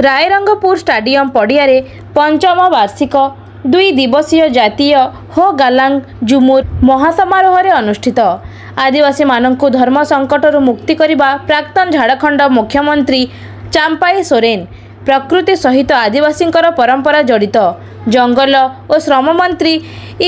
Rairangpur stadium पड़ियारे पंचम वार्षिक 2 दिवसीय जातीय हो गालांग झुमुर महासमारोह अनुष्ठित। आदिवासी मानक धर्म संकटर मुक्ति करने प्राक्तन झारखंड मुख्यमंत्री चांपाई सोरेन प्रकृति सहित आदिवासी परंपरा जड़ित जंगल और श्रम मंत्री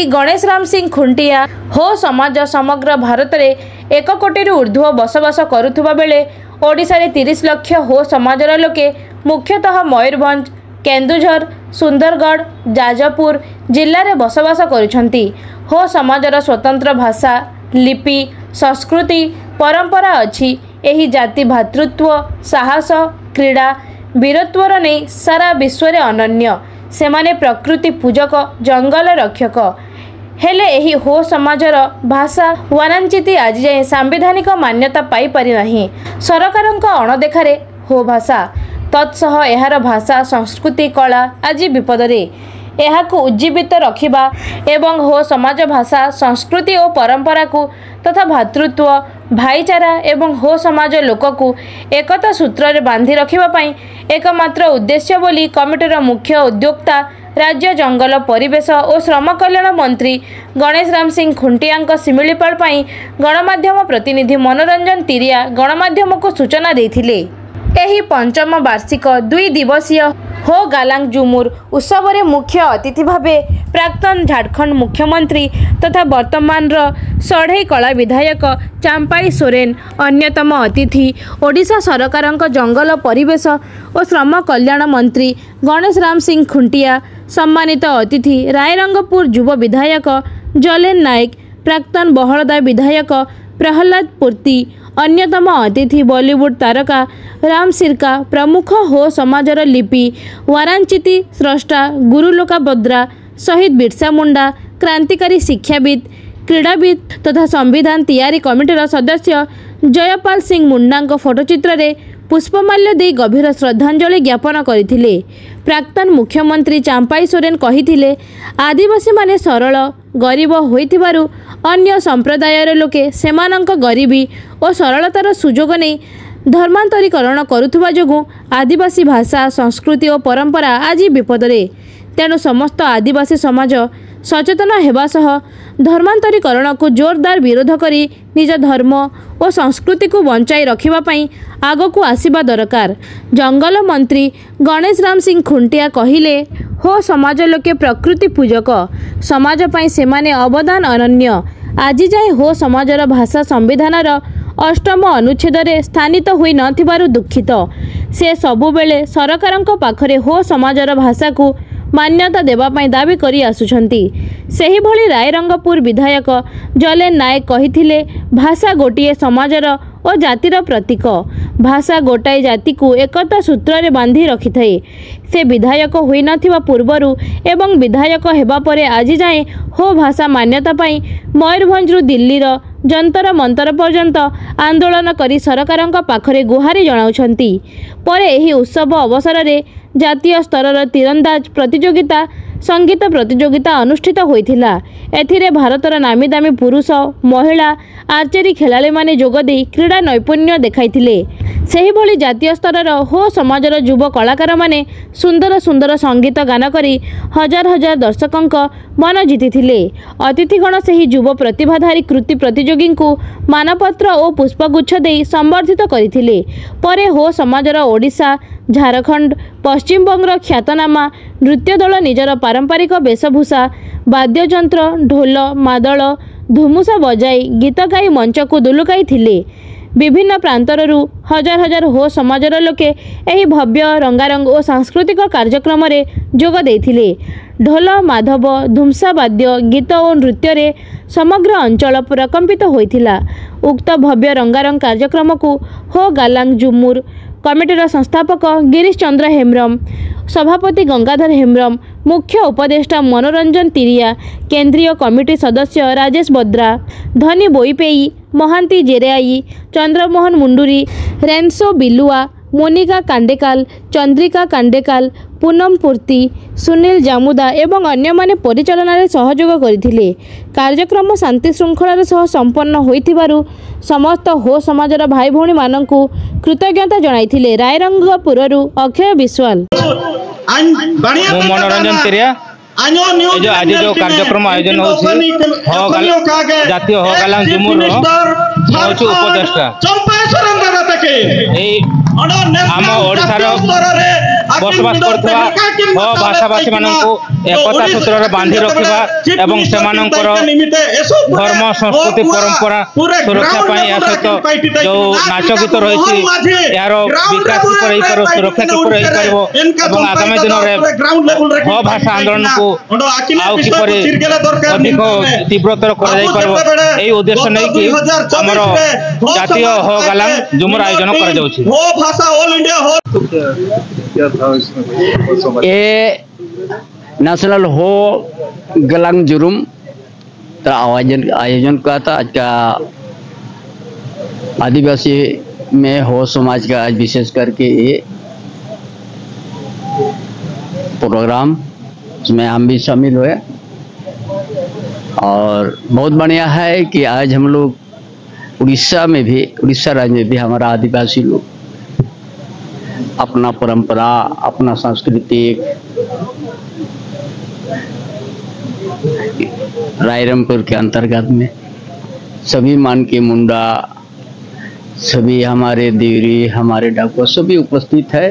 गणेश राम सिंह खुंटिया हो समाज समग्र भारत में 1 कोटी ऊर्ध्व बसवास करुवा बेले ओडिशा रे 30 लाख हो समाजर लोके मुख्यतः मयूरभंज केन्दुझर सुंदरगढ़ जाजपुर जिले में बसवास करुछंती। हो समाजर स्वतंत्र भाषा लिपि संस्कृति परंपरा अच्छी। एही जाति भातृत्व साहस क्रीड़ा वीरत्वर नहीं सारा विश्व रे अनन्य। सेमाने प्रकृति पूजक जंगल रक्षक हेले एही हो समाजर भाषा वारांचिती आज जाए सांविधानिक मान्यता पाई पारि नाही। सरकारक अणदेखारे हो भाषा तत्सह एहार भाषा संस्कृति कला आज विपदरे। एहाकु उज्जीवित रखिबा एवं हो समाज भाषा संस्कृति और परंपरा को तथा भातृत्व भाईचारा एवं हो समाज लोककु एकता सूत्र रे बांधी रखिबा पई एकमात्र उद्देश्य बोली कमिटीर मुख्य उद्योक्ता राज्य जंगल परिवेश और श्रम कल्याण मंत्री गणेश राम सिंह खुंटिया सिमिलीपाल पई गणमाध्यम प्रतिनिधि मनोरंजन तिरिया गणमाध्यम को सूचना देथिले। एही पंचम वार्षिक 2 दिवसीय हो गालांग झुमुर उत्सव रे मुख्य अतिथि भावे प्राक्तन झारखंड मुख्यमंत्री तथा वर्तमान सढ़ई कला विधायक चांपाई सोरेन अन्यतम अतिथि ओडिशा सरकारक जंगल परिवेश और श्रम कल्याण मंत्री गणेश राम सिंह खुंटिया सम्मानित अतिथि रायरंगपुर युव विधायक जलेन नायक प्राक्तन बहलदा विधायक प्रहलाद पूर्ति अन्यतम अतिथि बॉलीवुड तारका राम सिरका प्रमुख हो समाजर लिपि वारांचिती स्रष्टा गुरुलोका बद्रा शहीद बिरसा मुंडा क्रांतिकारी शिक्षाविद क्रीड़ाविद तथा संविधान तैयारी कमिटीर सदस्य जयपाल सिंह मुंडा फोटोचित्र रे पुष्पमाल्य दे गभीर श्रद्धांजलि ज्ञापन करथिले। प्राक्तन मुख्यमंत्री चांपाई सोरेन कहिथिले आदिवासी माने सरल गरीब होइथिबारु अन्य संप्रदायर लोके सेमानंक गरीबी और सरलतार सुजोग नहीं धर्मांतरीकरण करुथुबा जोगु आदिवासी भाषा संस्कृति और परंपरा आज विपदरे। तेणु समस्त आदिवासी समाज सचेतन हेबा सह धर्मांतरीकरण को जोरदार विरोध करी निज धर्म और संस्कृति को बंचाई रखिबा पई आगो को आसीबा दरकार। जंगल मंत्री गणेश राम सिंह खुंटिया कहिले हो समाज लोके प्रकृति पूजक समाज पई सेमाने अवदान अनन्य। आज जाए हो समाजर भाषा संविधानर 8म अनुच्छेद रे स्थानित होई नथिबारु दुखित। से सबुबेले सरकारक पाखरे हो समाजर भाषा को मान्यता देवा पई दाबी करी आसुछंती। सेही भली रायरंगपुर विधायक जलेन नायक कहिथिले भाषा गोटिए समाजर और जातिर प्रतीक। भाषा गोटाई जाति को एकता सूत्र रे बांधी रखिथाए। से विधायक होई नथिबा पूर्वरु एवं विधायक हेबा परे आज जाए हो भाषा मान्यता पाई मयूरभंज दिल्लीर जंतर मंतर पर्यंत आंदोलन करी सरकारक पाखरे गुहारी जणाउछंती। परे एही उत्सव अवसर रे जातीय स्तर तीरंदाज प्रतियोगिता संगीत प्रतियोगिता अनुष्ठित होइथिला। एथिरे भारतर नामी दामी पुरुष महिला आर्चरी खेलाड़ी माने जोगदी क्रीड़ा नैपुण्य देखाइथिले। सेही भली जातीय स्तर हो समाजर युव कलाकार माने सुंदर सुंदर संगीत गान करी हजार हजार दर्शकंक मन जीतिथिले। अतिथिगण सेही युव प्रतिभाधारी कृति प्रतियोगी को मानपत्र और पुष्पगुच्छ दे संबर्धित करथिले। परे हो समाजर ओडिशा झारखंड पश्चिम बंगर ख्यातनामा नृत्य दल निजर पारंपरिक वेशभूषा वाद्ययंत्र ढोल मादल धुमुसा बजाई गीत गाई मंच को दुलुकाई थिले। विभिन्न प्रांतरु हजार हजार हो समाजर लोके एही भव्य रंगारंग और सांस्कृतिक कार्यक्रम रे जोग देथिले। ढोल माधव धुमसा वाद्य गीत और नृत्य रे समग्र अंचल प्रकंपित होइथिला। उक्त भव्य रंगारंग कार्यक्रम को हो गालांग झुमुर कमिटीर संस्थापक गिरीश चंद्र हेम्ब्रम सभापति गंगाधर हेम्ब्रम मुख्य उपदेष्टा मनोरंजन तिरिया केंद्रीय कमिटी सदस्य राजेश बद्रा धनी बोईपेई महांती जेरेआई चंद्रमोहन मुंडुरी रेन्सो बिलुआ मोनिका कांडेकाल, चंद्रिका कांडेकाल, पूनम पूर्ति, सुनील जामुदा एवं अन्य माने परिचालन में सहयोग करथिले। कार्यक्रम शांति श्रृंखलार सह संपन्न होइथिबारु समस्त हो समाजर भाई भौणी माननकु कृतज्ञता जणाइथिले। रायरंगपुररु अक्षय विश्वाल। मनोरंजन तेरिया जो आज जो कार्यक्रम आयोजन जातीय हो गालांग झुमुर उपदेष्टा आम ओडार बसवास कर भाषाभाषी मानक एकता सूत्र बांधि रखा एवं सेमानंकर धर्म संस्कृति परंपरा सुरक्षा सहित जो नाच गीत रही यार विकास सुरक्षा किपर आगामी दिन में भाषा आंदोलन को अधिक तीव्रतर कर उद्देश्य नहीं कि आमर जातीय हो गालांग झुमुर आयोजन नेशनल हो गालांग जुरुम आयोजन का था। आज का आदिवासी में हो समाज का आज विशेष करके ये प्रोग्राम उसमें हम भी शामिल हुए और बहुत बढ़िया है कि आज हम लोग उड़ीसा राज्य में भी हमारा आदिवासी लोग अपना परंपरा अपना सांस्कृतिक रायरंगपुर के अंतर्गत में सभी मान के मुंडा सभी हमारे देवरी हमारे डाकुआ सभी उपस्थित है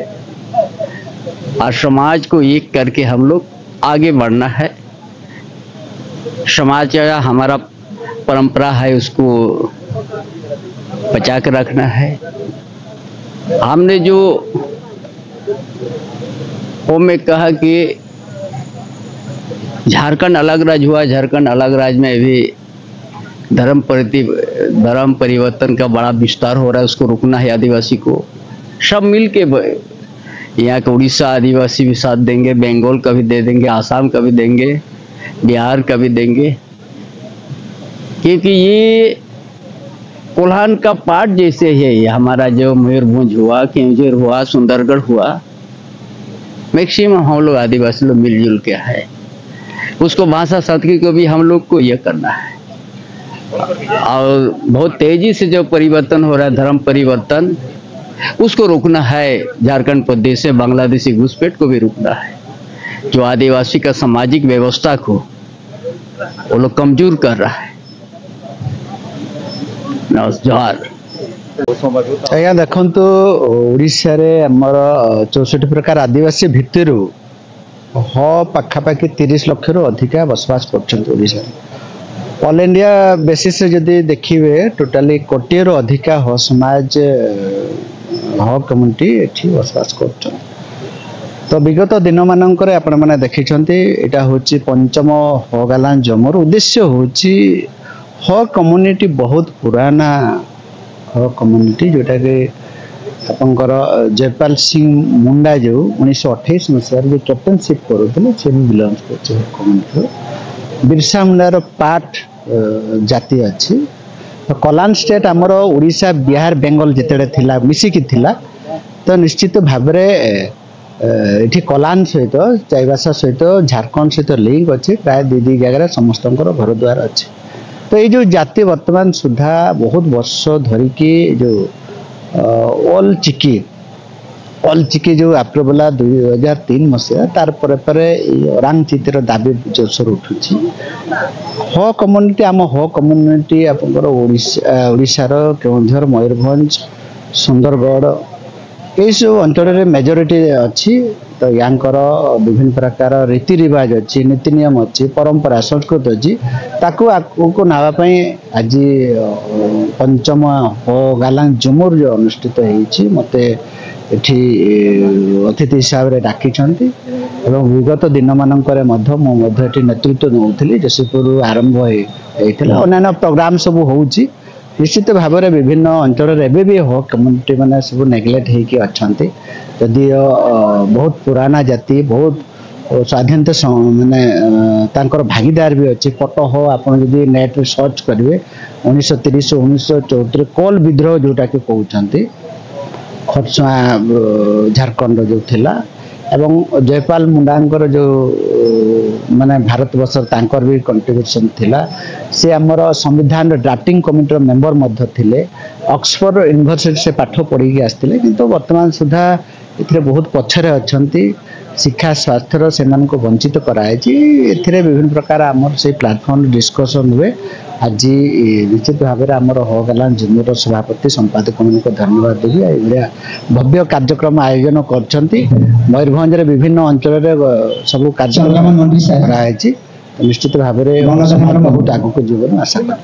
और समाज को एक करके हम लोग आगे बढ़ना है। समाज का हमारा परंपरा है उसको बचा कर रखना है। हमने जो वो में कहा कि झारखंड अलग राज्य हुआ, झारखंड अलग राज्य में भी धर्म परिवर्तन का बड़ा विस्तार हो रहा है, उसको रुकना है। आदिवासी को सब मिल के यहाँ के उड़ीसा आदिवासी भी साथ देंगे, बंगाल का भी दे देंगे, आसाम का भी देंगे, बिहार का भी देंगे, क्योंकि ये कोल्हान का पार्ट जैसे है। हमारा जो मयूरभंज हुआ, केंजर हुआ, सुंदरगढ़ हुआ, मैक्सिमम हम लोग आदिवासी लोग मिलजुल के है। उसको भाषा संस्कृति को भी हम लोग को ये करना है और बहुत तेजी से जो परिवर्तन हो रहा है धर्म परिवर्तन उसको रोकना है। झारखंड प्रदेश से बांग्लादेशी घुसपैठ को भी रोकना है। जो आदिवासी का सामाजिक व्यवस्था को वो लोग कमजोर कर रहा है। जोहार आज्ञा देखु ओडिशा रे हमर 64 प्रकार आदिवासी भितर पाखापाखि 30 लाख रु अधिका बसवास कर ऑल इंडिया बेसिस से जदि देखिए टोटाली कोटी रु अधिका हो समाज हो कम्युनिटी एठी बसवास कर। तो विगत दिन मानक आपण मैंने देखी यहाँ हूँ पंचम हो गालांग झुमुर। उद्देश्य हूँ हो कम्युनिटी बहुत पुराना हो कम्युनिटी जोटा कि आपंकर जयपाल सिंह मुंडा जो 1928 मसीह जो कैप्टेनशिप करुले से बिलंग कर बिरसा मुंडार पार्ट जाति अच्छी। तो कोलान स्टेट आमर उड़ीसा बिहार बेंगल जिते थिला मिसिकी थिला तो निश्चित भाव ये कोलान सहित चाईबासा सहित झारखंड सहित लिंक अच्छे प्राय दी जगह समस्त घर द्वार अच्छे। तो ये जो जाति वर्तमान सुधा बहुत वर्ष धरिकी जो ऑल चिकी जो अप्रूवल 2003 मसीहा तार ओरांग चितिर दाबी जोरसोर उठुची। हो कम्युनिटी आम हो कम्युनिटी आपंकर ओडिशार केउंझर मयूरभंज सुंदरगढ़ ये सब अंचल मेजोरिटी अच्छी। तो यांकर विभिन्न प्रकार रीति रिवाज अच्छी नीति नियम अच्छी परंपरा संस्कृत अच्छी ताकू आगू नावाई आज पंचम हो गालांग झुमुर जो अनुष्ठित होती मत एठी अतिथि हिसाब से डाकी विगत दिन मानक नेतृत्व नौली जशीपुर आरंभ होता अन्य प्रोग्राम सब हो निश्चित भाव में विभिन्न अंचल एवं भी हो कम्युनिटी मैंने सब नेग्लेक्ट होगी अच्छा जदि बहुत पुराना जाति बहुत स्वाधीनता माने भागीदार भी अच्छी फोटो हो आप नेट रे सर्च करेंगे 1930 1974 कोल विद्रोह जोटा कि कहते खरसुआ झारखंड जो थिला एवं जयपाल मुंडांकर जो माने भारत वर्ष तांकर भी कंट्रीब्यूशन थिला से हमर संविधान ड्राफ्टिंग कमिटी मेंबर मध्य थिले ऑक्सफोर्ड यूनिवर्सिटी से पाठ पढ़ी आसते किंतु वर्तमान सुधा इथे बहुत पछरे अछंती शिक्षा स्वास्थ्यर से वंचित कराई विभिन्न प्रकार आमर से प्लाटफर्म डिस्कसन हुए आज निश्चित भाव में आमर होगालान जुमुर सभापति संपादक मान धन्यवाद देवी ये भव्य कार्यक्रम आयोजन कर मयूरभंज विभिन्न अंचल सब कार्यक्रम कराई निश्चित भाव में बहुत आगक जीवन आशा कर।